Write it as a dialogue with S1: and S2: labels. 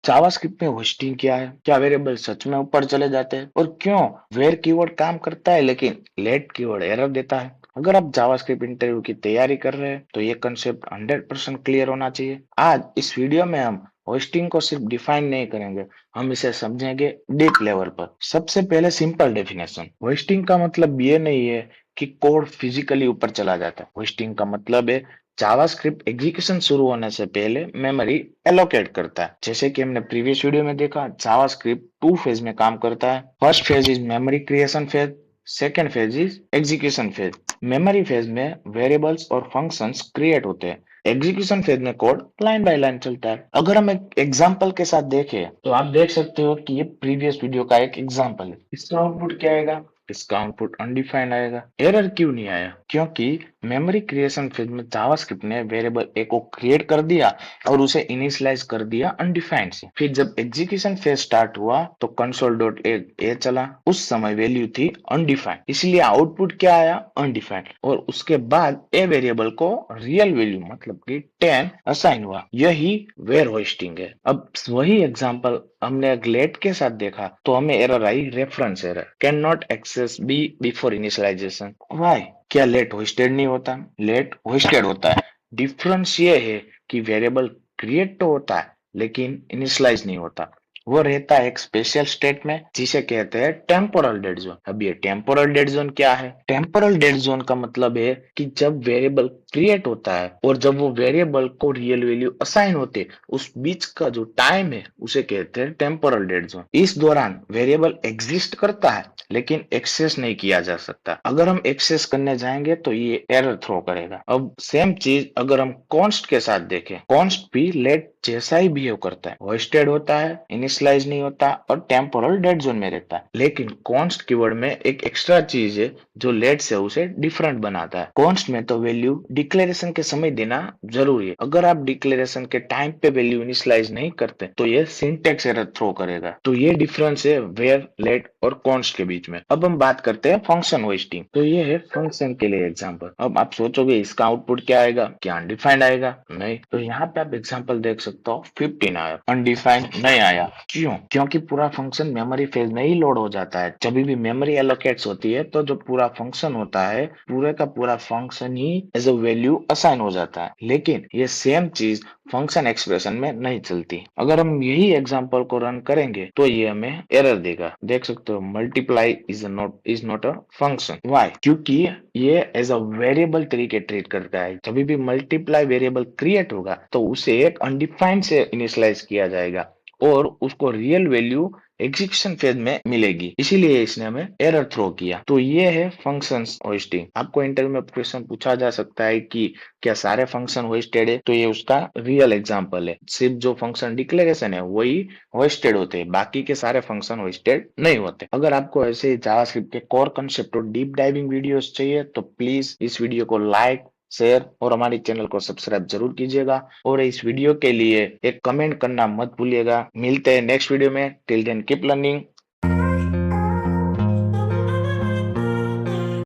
S1: JavaScript में hosting क्या है, क्या वेरिएबल सच में ऊपर चले जाते हैं और क्यों वेयर कीवर्ड काम करता है लेकिन लेट कीवर्ड एरर देता है। अगर आप जावास्क्रिप्ट इंटरव्यू की तैयारी कर रहे हैं तो ये कंसेप्ट 100% क्लियर होना चाहिए। आज इस वीडियो में हम होस्टिंग को सिर्फ डिफाइन नहीं करेंगे, हम इसे समझेंगे डीप लेवल पर। सबसे पहले सिंपल डेफिनेशन, होस्टिंग का मतलब ये नहीं है कि कोड फिजिकली ऊपर चला जाता है। होस्टिंग का मतलब है जावास्क्रिप्ट एग्जीक्यूशन शुरू होने से पहले मेमोरी एलोकेट करता है। जैसे कि हमने प्रीवियस वीडियो में देखा, जावास्क्रिप्ट टू फेज में काम करता है। First phase is memory creation phase, second phase is execution phase. Memory phase में वेरिएबल्स और फंक्शंस क्रिएट होते हैं। एग्जीक्यूशन फेज में कोड लाइन बाय लाइन चलता है। अगर हम एक एग्जांपल के साथ देखें तो आप देख सकते हो कि ये प्रीवियस वीडियो का एक एग्जांपल है। इसका आउटपुट क्या आएगा? इसका आउटपुट अनडिफाइंड आएगा। एरर क्यों नहीं आया? क्योंकि मेमोरी क्रिएशन फेज में जावास्क्रिप्ट ने वेरिएबल ए को क्रिएट कर दिया और उसे इनिशियलाइज कर दिया अनडिफाइंड से। फिर जब एग्जीक्यूशन फेज स्टार्ट हुआ तो कंसोल डॉट ए चला, उस समय वैल्यू थी अनडिफाइंड, इसलिए आउटपुट क्या आया? अनडिफाइंड। और उसके बाद ए वेरिएबल को रियल वैल्यू मतलब कि 10 असाइन हुआ। यही वेयर होस्टिंग है। अब वही एग्जांपल हमने लेट के साथ देखा तो हमें एरर आई, reference error, can not access be before initialization. Why? क्या लेट होस्टेड नहीं होता? लेट होस्टेड होता है। डिफरेंस ये है कि वेरिएबल क्रिएट तो होता है लेकिन इनिशियलाइज नहीं होता। वो रहता है एक स्पेशल स्टेट में जिसे कहते हैं टेम्पोरल डेड जोन। अब ये टेम्पोरल डेड जोन क्या है? टेम्पोरल डेड जोन का मतलब है कि जब वेरिएबल क्रिएट होता है और जब वो वेरिएबल को रियल वैल्यू असाइन होते हैं, उस बीच का जो टाइम है उसे कहते हैं टेम्पोरल डेड जोन। इस दौरान वेरिएबल एग्जिस्ट करता है लेकिन एक्सेस नहीं किया जा सकता। अगर हम एक्सेस करने जाएंगे तो ये एरर थ्रो करेगा। अब सेम चीज अगर हम कॉन्स्ट के साथ देखें, कॉन्स्ट भी लेट जैसा ही बिहेव करता है। होस्टेड होता है, इनिशियलाइज नहीं होता और टेम्पोरल डेड जोन में रहता है। लेकिन कॉन्स्ट कीवर्ड में एक एक्स्ट्रा चीज है जो लेट से उसे डिफरेंट बनाता है। कॉन्स्ट में तो वैल्यू डिक्लेरेशन के समय देना जरूरी है। अगर आप डिक्लेरेशन के टाइम पे वैल्यू इनिशियलाइज नहीं करते तो ये सिंटेक्स एरर थ्रो करेगा। तो ये डिफरेंस है वेयर, लेट और कॉन्स्ट के बीच में। अब हम बात करते हैं फंक्शन होस्टिंग। तो ये है फंक्शन के लिए एग्जांपल। अब आप सोचोगे इसका आउटपुट क्या आएगा? क्या अनडिफाइंड आएगा? नहीं। तो यहाँ पे आप एग्जांपल देख सकते हो, 15 आया, अनडिफाइंड नहीं आया। क्यों? क्योंकि पूरा फंक्शन मेमोरी फेज में ही लोड हो जाता है। जब भी मेमोरी एलोकेट्स होती है तो जो पूरा फंक्शन होता है, पूरे का पूरा फंक्शन ही एज अ वैल्यू असाइन हो जाता है। लेकिन ये सेम चीज फंक्शन एक्सप्रेशन में नहीं चलती। अगर हम यही एग्जांपल को रन करेंगे तो ये हमें एरर देगा। देख सकते हो, multiply is not a function. Why? क्योंकि ये एज अ वेरिएबल तरीके ट्रीट करता है। जब भी मल्टीप्लाई वेरिएबल क्रिएट होगा तो उसे एक अनडिफाइंड से इनिशियलाइज किया जाएगा और उसको रियल वैल्यू एग्जीक्यूशन फेज में मिलेगी। इसीलिए इसने हमें एरर थ्रो किया। तो ये है फंक्शंस होस्टिंग। आपको इंटरव्यू में क्वेश्चन पूछा जा सकता है कि क्या सारे फंक्शन होस्टेड है? तो ये उसका रियल एग्जांपल है। सिर्फ जो फंक्शन डिक्लेरेशन है वही होस्टेड होते हैं, बाकी के सारे फंक्शन होस्टेड नहीं होते। अगर आपको ऐसे जावास्क्रिप्ट के कोर कंसेप्ट और डीप डाइविंग वीडियोस चाहिए तो प्लीज इस वीडियो को लाइक, शेयर और हमारे चैनल को सब्सक्राइब जरूर कीजिएगा और इस वीडियो के लिए एक कमेंट करना मत भूलिएगा। मिलते हैं नेक्स्ट वीडियो में। Till then keep learning.